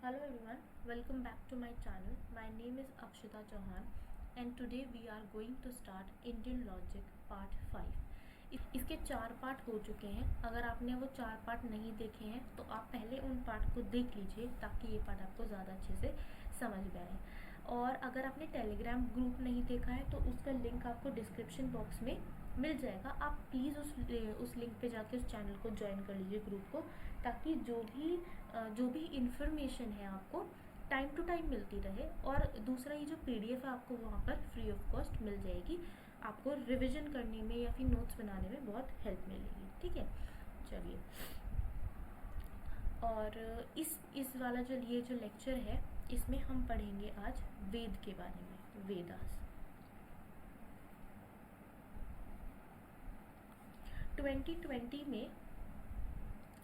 Hello everyone, welcome back to my channel. My name is Akshita Chauhan and today we are going to start Indian Logic Part 5. इसके 4 part हो चुके हैं। अगर आपने वो 4 part नहीं देखे हैं तो आप पहले उन पार्ट को देख लीजिए ताकि ये पार्ट आपको ज़्यादा अच्छे से समझ में आए। और अगर आपने टेलीग्राम ग्रुप नहीं देखा है तो उसका लिंक आपको डिस्क्रिप्शन बॉक्स में मिल जाएगा। आप प्लीज़ उस लिंक पे जाके उस चैनल को ज्वाइन कर लीजिए, ग्रुप को, ताकि जो भी इंफॉर्मेशन है आपको टाइम टू टाइम मिलती रहे। और दूसरा, ये जो पीडीएफ है आपको वहाँ पर फ्री ऑफ कॉस्ट मिल जाएगी। आपको रिवीजन करने में या फिर नोट्स बनाने में बहुत हेल्प मिलेगी। ठीक है, चलिए। और इस वाला ये जो लेक्चर है इसमें हम पढ़ेंगे आज वेद के बारे में, वेदास। 2020 में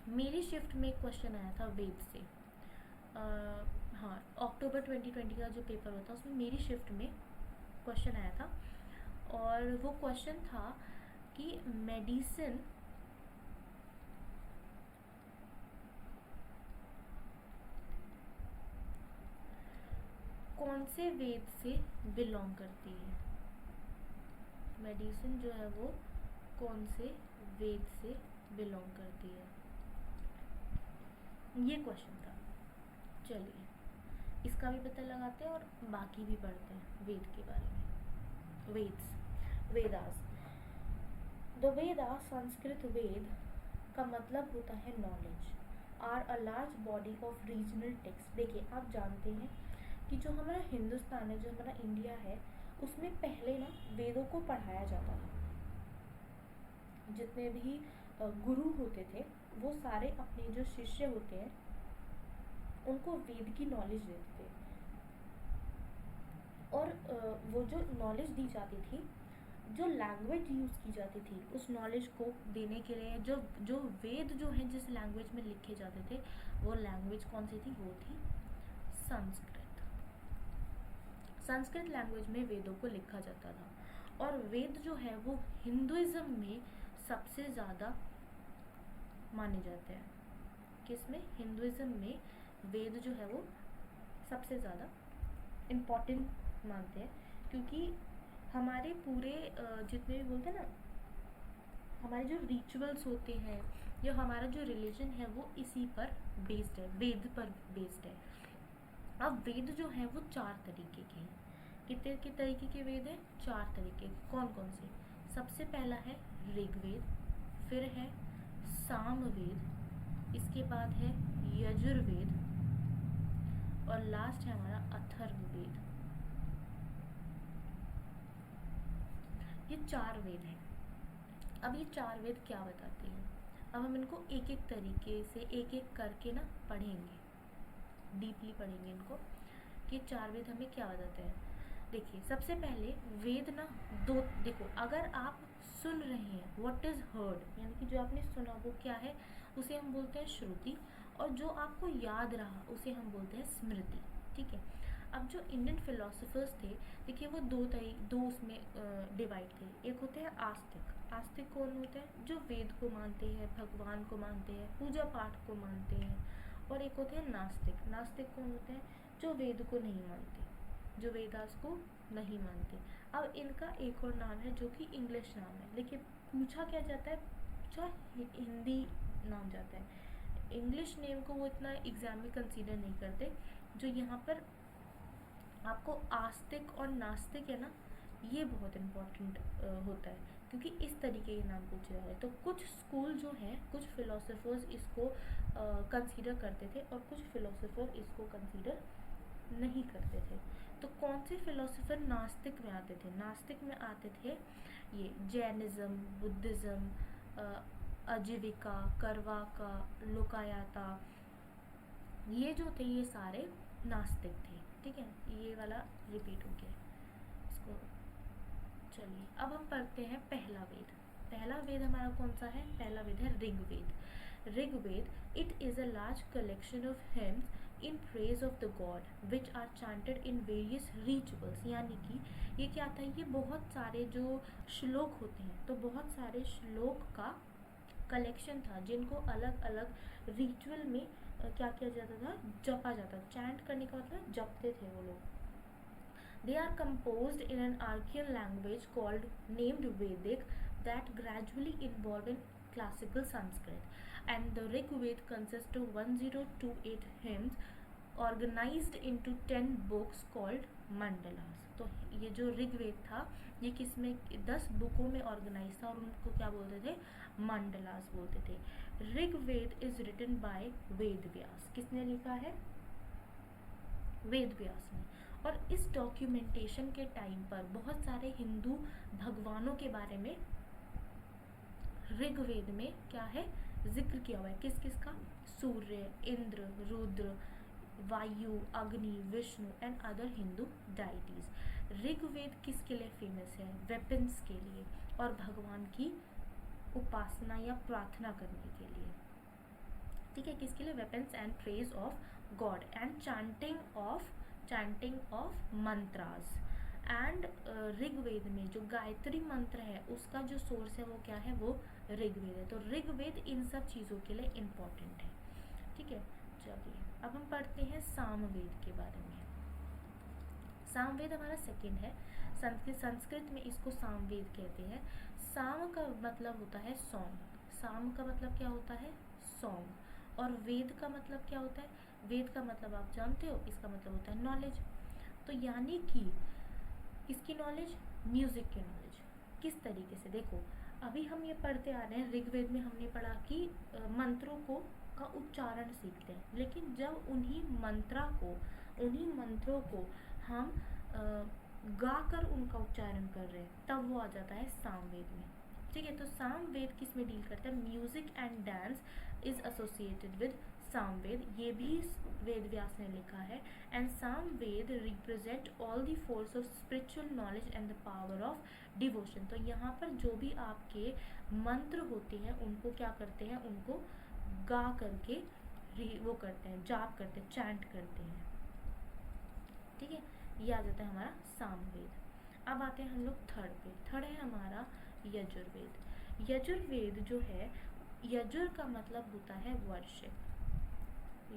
मेरी शिफ्ट में क्वेश्चन आया था वेद से। हाँ, अक्टूबर 2020 का जो पेपर होता उसमें मेरी शिफ्ट में क्वेश्चन आया था। और वो क्वेश्चन था कि मेडिसिन कौन से वेद से बिलोंग करती है। मेडिसिन जो है वो कौन से वेद से बिलोंग करती है, ये क्वेश्चन था। चलिए इसका भी पता लगाते हैं और बाकी भी पढ़ते हैं वेद के बारे में। वेदास। द वेदास, संस्कृत वेद का मतलब होता है knowledge, are a large body of religious text. देखिए, आप जानते हैं कि जो हमारा हिंदुस्तान है, जो हमारा इंडिया है, उसमें पहले ना वेदों को पढ़ाया जाता था। जितने भी गुरु होते थे वो सारे अपने जो शिष्य होते हैं उनको वेद की नॉलेज देते थे। और वो जो नॉलेज दी जाती थी, जो लैंग्वेज यूज़ की जाती थी उस नॉलेज को देने के लिए, जो वेद जो है जिस लैंग्वेज में लिखे जाते थे, वो लैंग्वेज कौन सी थी? वो थी संस्कृत। संस्कृत लैंग्वेज में वेदों को लिखा जाता था। और वेद जो है वो हिंदुइज्म में सबसे ज़्यादा माने जाते हैं। किसमें? हिंदुइज्म में वेद जो है वो सबसे ज़्यादा इम्पॉर्टेंट मानते हैं, क्योंकि हमारे पूरे जितने भी बोलते हैं ना, हमारे जो रिचुअल्स होते हैं या हमारा जो रिलीजन है वो इसी पर बेस्ड है, वेद पर बेस्ड है। अब वेद जो है वो 4 तरीके के हैं। कितने के तरीके के वेद हैं? 4 तरीके। कौन कौन से? सबसे पहला है ऋग्वेद, फिर है सामवेद, इसके बाद है यजुर्वेद और लास्ट है हमारा अथर्ववेद। ये 4 वेद हैं। अब ये 4 वेद क्या बताते हैं? अब हम इनको एक एक तरीके से एक एक करके ना पढ़ेंगे, डीपली पढ़ेंगे इनको कि 4 वेद हमें क्या बताते हैं। देखिए, सबसे पहले वेद ना देखो, अगर आप सुन रहे हैं, व्हाट इज हर्ड, यानी कि जो आपने सुना वो क्या है, उसे हम बोलते हैं श्रुति। और जो आपको याद रहा उसे हम बोलते हैं स्मृति। ठीक है। अब जो इंडियन फिलोसफर्स थे, देखिए वो दो उसमें डिवाइड थे। एक होते हैं आस्तिक। आस्तिक कौन होते हैं? जो वेद को मानते हैं, भगवान को मानते हैं, पूजा पाठ को मानते हैं। और एक होते हैं नास्तिक। नास्तिक कौन होते हैं? जो वेद को नहीं मानते, जो वेदास को नहीं मानते। अब इनका एक और नाम है जो कि इंग्लिश नाम है, लेकिन पूछा क्या जाता है? पूछा हिंदी नाम जाता है। इंग्लिश नेम को वो इतना एग्जाम में कंसीडर नहीं करते। जो यहाँ पर आपको आस्तिक और नास्तिक है ना, ये बहुत इम्पोर्टेंट होता है, क्योंकि इस तरीके के नाम पूछे जा रहे हैं। तो कुछ स्कूल जो हैं, कुछ फिलोसोफर्स इसको कंसीडर करते थे और कुछ फिलोसोफर इसको कंसीडर नहीं करते थे। तो कौन से फिलोसोफर नास्तिक में आते थे? नास्तिक में आते थे ये जैनिज्म, बुद्धिज्म, अजीविका, करवाका, लोकायता, ये जो थे ये सारे नास्तिक थे। ठीक है, ये वाला रिपीट हो गया इसको। चलिए अब हम पढ़ते हैं पहला वेद। पहला वेद हमारा कौन सा है? पहला वेद है Rigveda. Rigveda, it is a large collection of hymns in praise of the god which are chanted in various rituals. यानी कि ये क्या था? ये बहुत सारे जो श्लोक होते हैं, तो बहुत सारे श्लोक का कलेक्शन था जिनको अलग अलग रिचुअल में क्या किया जाता था, जपा जाता। चैंट करने का मतलब जपते थे वो लोग। They are composed in an archaean language called named Vedic that gradually evolved in classical Sanskrit. And the Rig Veda consists of 1028 hymns organized into 10 books called मंडलास। तो ये जो ऋग्वेद था ये किसमें 10 बुकों में ऑर्गेनाइज था और उनको क्या बोलते थे, मंडलास बोलते थे। Rigveda is written by Ved Vyas. किसने लिखा है, वेद व्यास ने। और इस डॉक्यूमेंटेशन के टाइम पर बहुत सारे हिंदू भगवानों के बारे में ऋग्वेद में क्या है, जिक्र किया हुआ है। किस किस का, सूर्य, Indra, Rudra, Vayu, Agni, Vishnu and other Hindu deities. Rigveda किसके लिए फेमस है, वेपन्स के लिए और भगवान की उपासना या प्रार्थना करने के लिए। ठीक है, किसके लिए, weapons and praise of God and chanting of mantras. And Rigveda में जो गायत्री मंत्र है उसका जो सोर्स है वो क्या है, वो ऋग्वेद है। तो ऋग्वेद इन सब चीज़ों के लिए इम्पोर्टेंट है। ठीक है, चलिए अब हम पढ़ते हैं सामवेद के बारे में। सामवेद हमारा सेकंड है। संस्कृत में इसको सामवेद कहते हैं। साम का मतलब होता है सॉन्ग। साम का मतलब क्या होता है, सॉन्ग। और वेद का मतलब क्या होता है, वेद का मतलब आप जानते हो, इसका मतलब होता है नॉलेज। तो यानी कि इसकी नॉलेज, म्यूजिक की नॉलेज। किस तरीके से, देखो अभी हम ये पढ़ते आ रहे हैं, ऋग्वेद में हमने पढ़ा कि मंत्रों को का उच्चारण सीखते हैं, लेकिन जब उन्हीं मंत्रों को हम गाकर उनका उच्चारण कर रहे हैं तब वो आ जाता है सामवेद में। ठीक है, तो सामवेद किस में डील करता है, music and dance is associated with Samaveda. ये भी वेद व्यास ने लिखा है। And Samaveda represent all the force of spiritual knowledge and the power of devotion. तो यहाँ पर जो भी आपके मंत्र होते हैं उनको क्या करते हैं, उनको गा करके वो करते हैं, जाप करते हैं, चैंट करते हैं। ठीक है, ये आ जाता है हमारा सामवेद। अब आते हैं हम लोग थर्ड पे। थर्ड है हमारा यजुर्वेद। यजुर्वेद जो है, यजुर का मतलब होता है वर्शिप।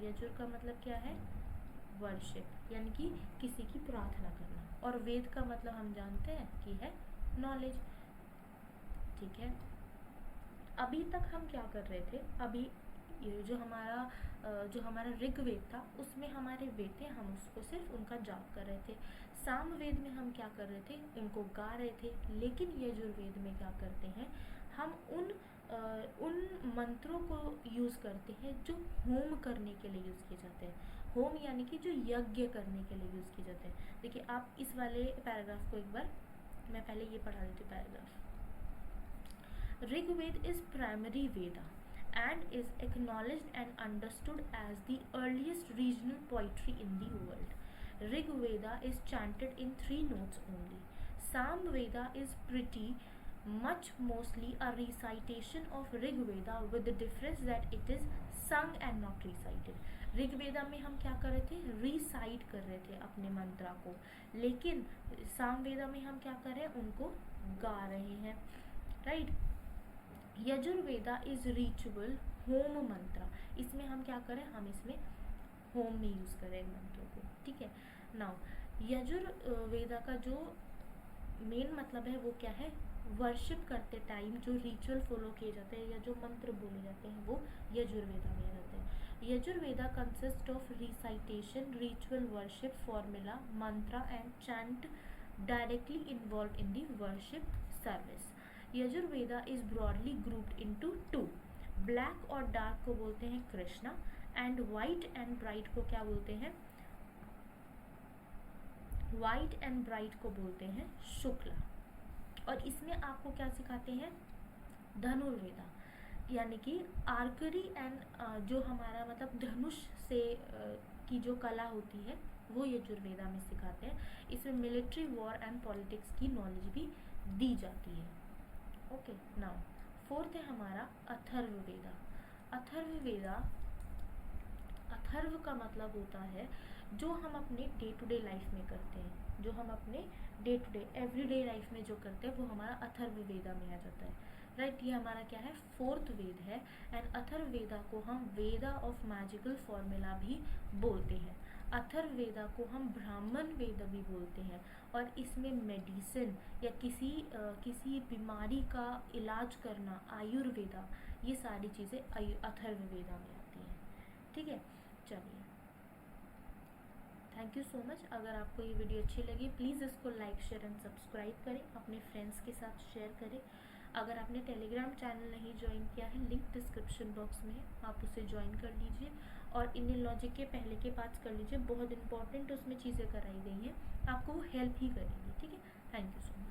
यजुर का मतलब क्या है, वर्शिप, यानी कि किसी की प्रार्थना करना। और वेद का मतलब हम जानते हैं कि है नॉलेज। ठीक है, अभी तक हम क्या कर रहे थे, अभी ये जो हमारा ऋग्वेद था उसमें हमारे वेद थे, हम उसको सिर्फ उनका जाप कर रहे थे। सामवेद में हम क्या कर रहे थे, उनको गा रहे थे। लेकिन यजुर्वेद में क्या करते हैं, हम उन मंत्रों को यूज़ करते हैं जो होम करने के लिए यूज़ किए जाते हैं। होम यानी कि जो यज्ञ करने के लिए यूज़ किए जाते हैं। देखिए आप इस वाले पैराग्राफ को एक बार, मैं पहले ये पढ़ा देती हूँ paragraph. Rigved is primary Veda and is acknowledged and understood as the earliest regional poetry in the world. Rig Veda is chanted in 3 notes only. Sam Veda is pretty much mostly a recitation of Rig Veda with the difference that it is sung and not recited. Rig Veda में हम क्या कर रहे थे, recite कर रहे थे अपने मंत्रा को, लेकिन साम वेदा में हम क्या कर रहे हैं, उनको गा रहे हैं। Right, Yajurveda is ritual home मंत्र। इसमें हम क्या करें, हम इसमें होम में यूज करें मंत्रों को। ठीक है, नाउ यजुर्वेदा का जो मेन मतलब है वो क्या है, वर्शिप करते टाइम जो रिचुअल फॉलो किए जाते हैं या जो मंत्र बोले जाते हैं वो यजुर्वेदा में आ जाते हैं। Yajurveda consist of recitation, ritual, worship, formula, mantra and chant directly involve in the worship service. Yajurveda is broadly grouped into 2। Black और डार्क को बोलते हैं Krishna and white and bright को क्या बोलते हैं, वाइट एंड ब्राइट को बोलते हैं शुक्ला। और इसमें आपको क्या सिखाते हैं, धनुर्वेदा, यानी कि आर्करी एंड जो हमारा मतलब धनुष से की जो कला होती है वो यजुर्वेदा में सिखाते हैं। इसमें मिलिट्री, वॉर एंड पॉलिटिक्स की नॉलेज भी दी जाती है। ओके, नाउ फोर्थ है हमारा अथर्ववेदा। अथर्ववेदा, अथर्व का मतलब होता है जो हम अपने डे टू डे लाइफ में करते हैं, जो हम अपने day to day everyday life में जो करते हैं वो हमारा अथर्ववेदा में आ जाता है। राइट। ये हमारा क्या है, फोर्थ वेद है। एंड अथर्ववेदा को हम वेदा ऑफ मैजिकल फॉर्मूला भी बोलते हैं। अथर्ववेदा को हम ब्राह्मण वेद भी बोलते हैं। और इसमें मेडिसिन या किसी बीमारी का इलाज करना, आयुर्वेदा, ये सारी चीज़ें अथर्ववेदा में आती हैं। ठीक है, चलिए, थैंक यू सो मच। अगर आपको ये वीडियो अच्छी लगी प्लीज़ इसको लाइक शेयर एंड सब्सक्राइब करें, अपने फ्रेंड्स के साथ शेयर करें। अगर आपने टेलीग्राम चैनल नहीं ज्वाइन किया है, लिंक डिस्क्रिप्शन बॉक्स में है, आप उसे ज्वाइन कर लीजिए। और इंडियन लॉजिक के पहले के पार्ट्स कर लीजिए, बहुत इंपॉर्टेंट उसमें चीज़ें कराई गई हैं, आपको वो हेल्प ही करेंगी। ठीक है, थैंक यू सो मच।